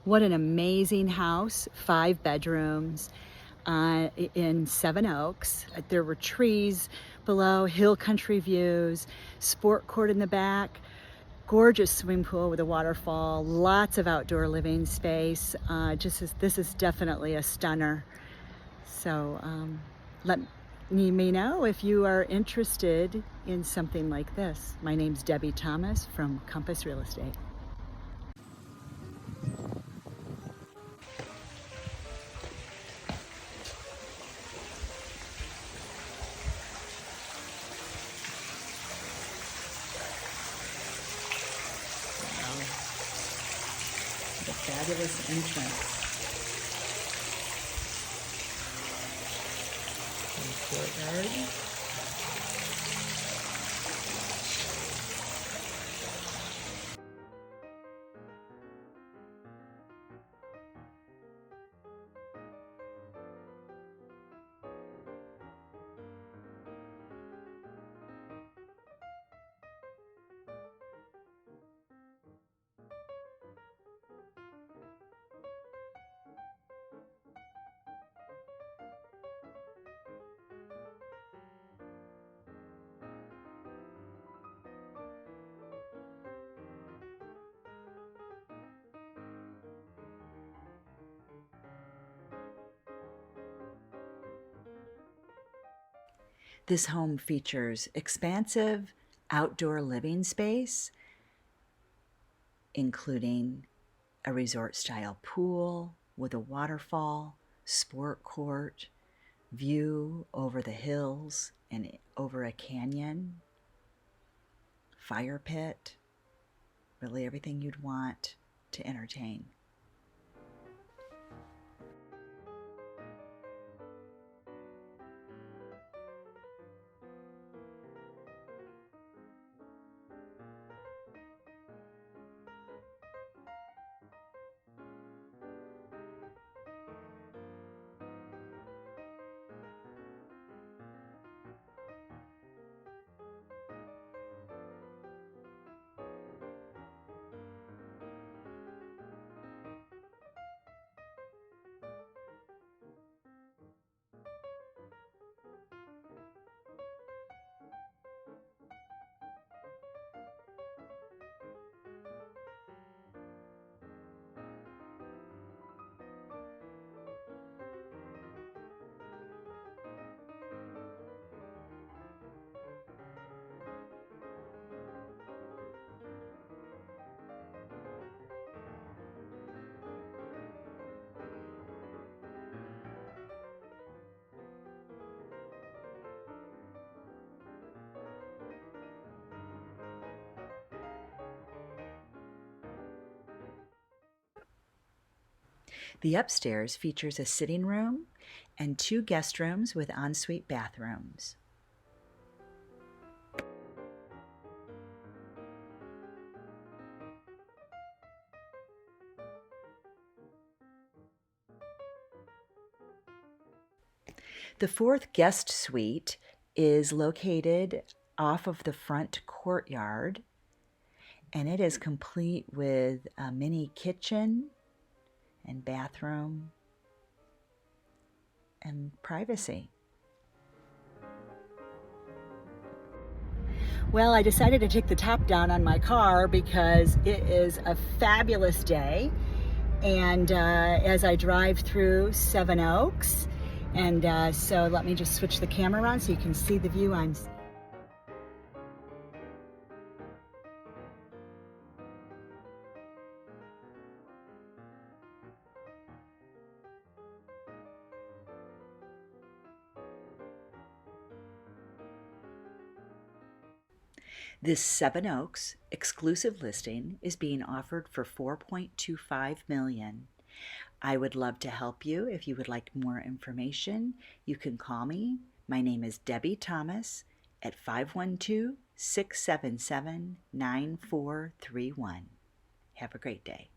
What an amazing house, 5 bedrooms in Seven Oaks. There were trees below, hill country views, sport court in the back, gorgeous swimming pool with a waterfall, lots of outdoor living space. This is definitely a stunner. So let me know if you are interested in something like this. My name's Debbie.thomas from Compass Real Estate. What a fabulous entrance. Courtyard. This home features expansive outdoor living space, including a resort-style pool with a waterfall, sport court, view over the hills and over a canyon, fire pit, really everything you'd want to entertain. The upstairs features a sitting room and 2 guest rooms with ensuite bathrooms. The 4th guest suite is located off of the front courtyard, and it is complete with a mini kitchen and bathroom and privacy. Well, I decided to take the top down on my car because it is a fabulous day, and as I drive through Seven Oaks, and so let me just switch the camera around so you can see the view I'm This Seven Oaks exclusive listing is being offered for $4.25 million. I would love to help you. If you would like more information, you can call me. My name is Debbie.thomas at 512-677-9431. Have a great day.